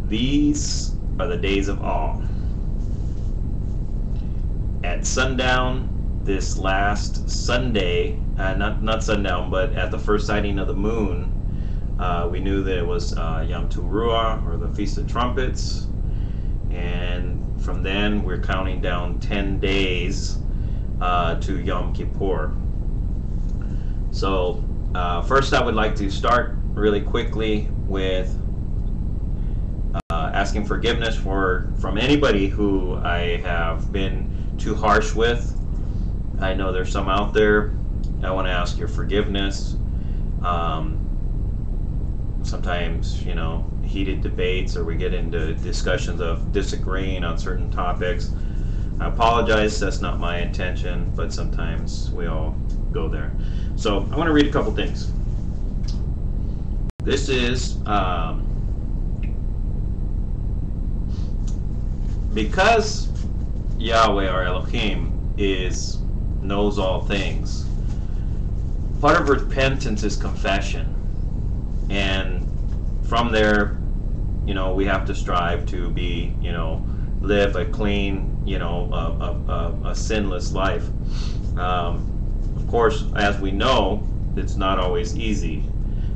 These are the days of awe. At sundown this last Sunday, not sundown, but at the first sighting of the moon, we knew that it was Yom Teruah, or the Feast of Trumpets, and from then we're counting down 10 days to Yom Kippur. So first I would like to start really quickly with asking forgiveness from anybody who I have been too harsh with. I know there's some out there. I want to ask your forgiveness. Sometimes, heated debates, or we get into discussions of disagreeing on certain topics. I apologize, that's not my intention, but sometimes we all go there. So I want to read a couple things. This is because Yahweh our Elohim knows all things. Part of repentance is confession, and from there, we have to strive to be, live a clean, a sinless life. Of course, as we know, it's not always easy,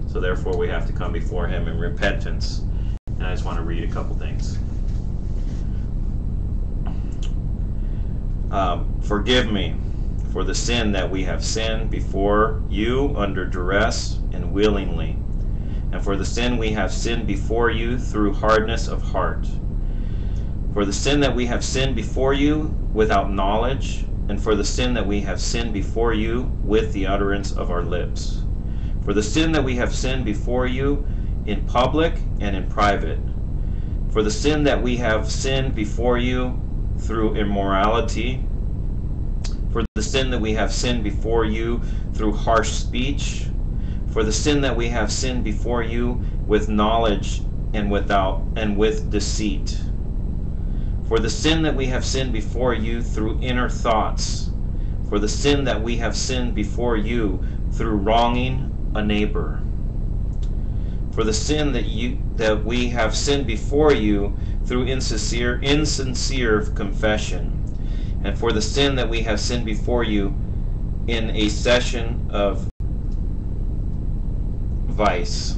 so therefore we have to come before Him in repentance. And I just want to read a couple things. Forgive me for the sin that we have sinned before you under duress and willingly, and for the sin we have sinned before you through hardness of heart, for the sin that we have sinned before you without knowledge, and for the sin that we have sinned before you with the utterance of our lips, for the sin that we have sinned before you in public and in private, for the sin that we have sinned before you through immorality, for the sin that we have sinned before you through harsh speech, for the sin that we have sinned before you with knowledge and with deceit, for the sin that we have sinned before you through inner thoughts, for the sin that we have sinned before you through wronging a neighbor, for the sin that we have sinned before you through insincere confession, and for the sin that we have sinned before you in a session of vice,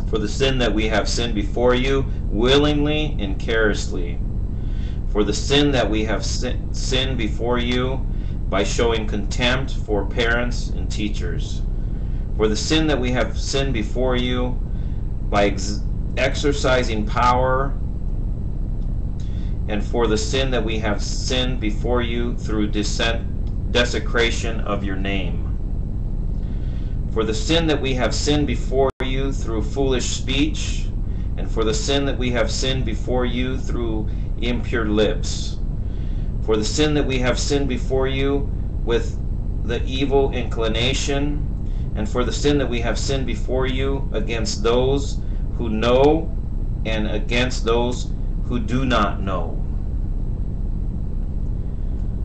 for the sin that we have sinned before you willingly and carelessly, for the sin that we have sinned before you by showing contempt for parents and teachers, for the sin that we have sinned before you by exercising power, and for the sin that we have sinned before you through desecration of your name, for the sin that we have sinned before you through foolish speech, and for the sin that we have sinned before you through impure lips, for the sin that we have sinned before you with the evil inclination, and for the sin that we have sinned before you against those who know and against those who do not know.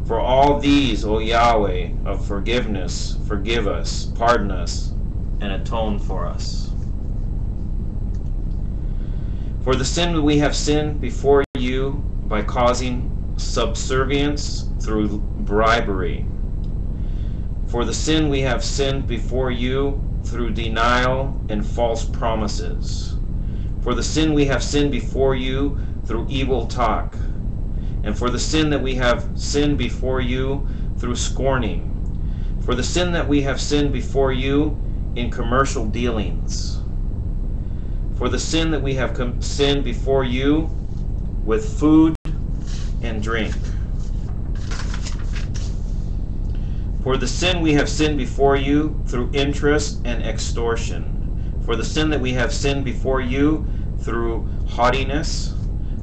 For all these, O Yahweh of forgiveness, forgive us, pardon us, and atone for us. For the sin that we have sinned before you by causing subservience through bribery, for the sin we have sinned before you through denial and false promises, for the sin we have sinned before you through evil talk, and for the sin that we have sinned before you through scorning, for the sin that we have sinned before you in commercial dealings, for the sin that we have sinned before you with food and drink, for the sin we have sinned before you through interest and extortion, for the sin that we have sinned before you through haughtiness,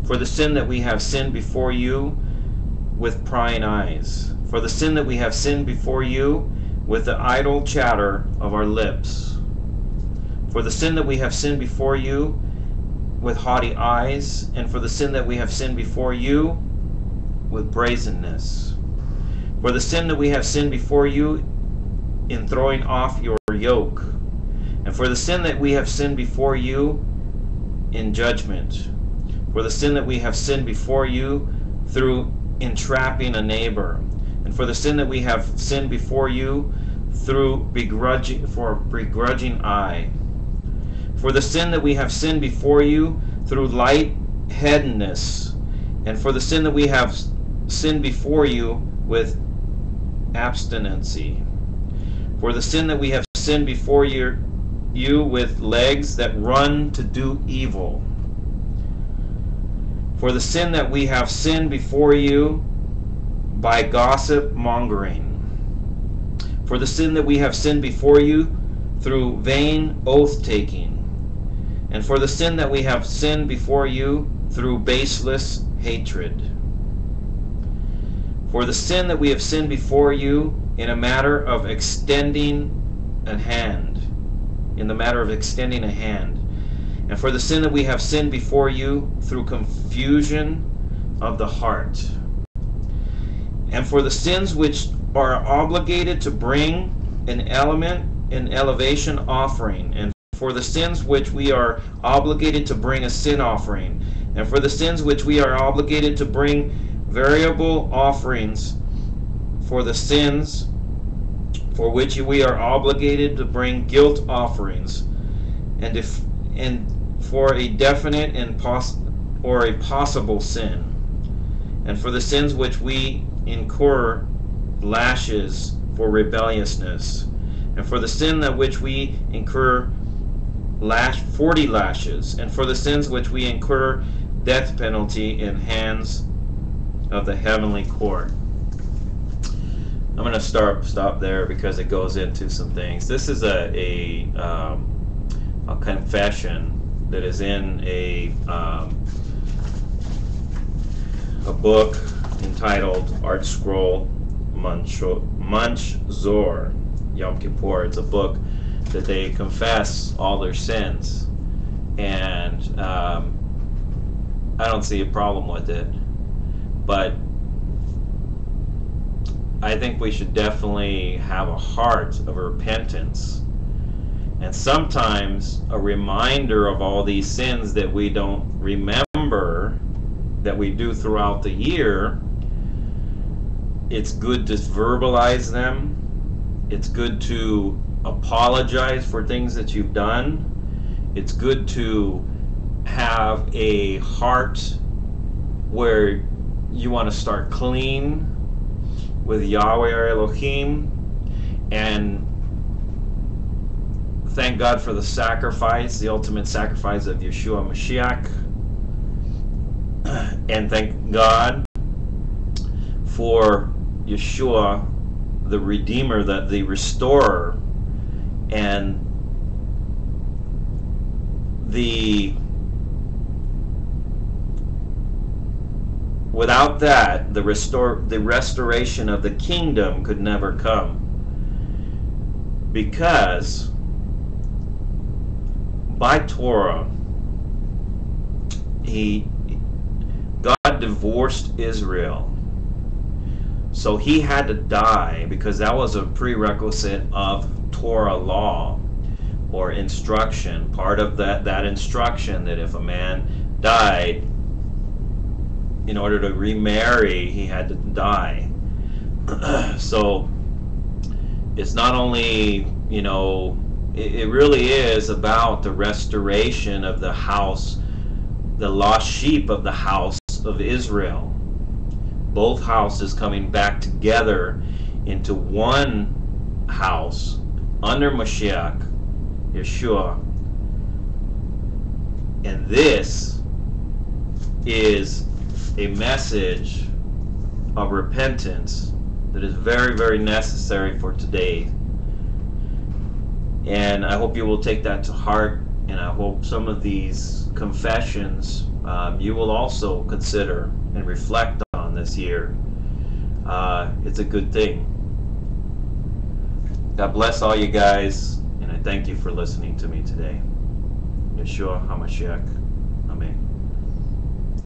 for the sin that we have sinned before you with prying eyes, for the sin that we have sinned before you with the idle chatter of our lips, for the sin that we have sinned before you with haughty eyes, and for the sin that we have sinned before you with brazenness, for the sin that we have sinned before you in throwing off your yoke, and for the sin that we have sinned before you in judgment, for the sin that we have sinned before you through entrapping a neighbor, and for the sin that we have sinned before you through begrudging eye, for the sin that we have sinned before you through lightheadedness, and for the sin that we have sinned before you with abstinency, for the sin that we have sinned before you with legs that run to do evil, for the sin that we have sinned before you by gossip mongering, for the sin that we have sinned before you through vain oath taking, and for the sin that we have sinned before you through baseless hatred, for the sin that we have sinned before you in a matter of extending a hand, and for the sin that we have sinned before you through confusion of the heart, and for the sins which are obligated to bring an elevation offering, and for the sins which we are obligated to bring a sin offering, and for the sins which we are obligated to bring variable offerings, for the sins for which we are obligated to bring guilt offerings, and for a definite or a possible sin, and for the sins which we incur lashes for rebelliousness, and for the sin that which we incur 40 lashes, and for the sins which we incur death penalty in hands of the heavenly court. I'm going to stop there because it goes into some things. This is a confession that is in a book entitled Art Scroll Munch Zor Yom Kippur. It's a book that they confess all their sins, and I don't see a problem with it, but I think we should definitely have a heart of repentance, and sometimes a reminder of all these sins that we don't remember that we do throughout the year. It's good to verbalize them. It's good to apologize for things that you've done. It's good to have a heart where you want to start clean with Yahweh or Elohim, and thank God for the sacrifice, the ultimate sacrifice of Yeshua Mashiach, and thank God for Yeshua, the Redeemer, the Restorer, and without that, the restoration of the kingdom could never come, because by Torah, God divorced Israel. So he had to die, because that was a prerequisite of Torah law or instruction. Part of that instruction, that if a man died, in order to remarry, he had to die. So it's not only, it really is about the restoration of the house, the lost sheep of the house of Israel. Both houses coming back together into one house under Mashiach, Yeshua. And this is a message of repentance that is very, very necessary for today. And I hope you will take that to heart, and I hope some of these confessions you will also consider and reflect on this year. It's a good thing. God bless all you guys, and I thank you for listening to me today. Yeshua HaMashiach.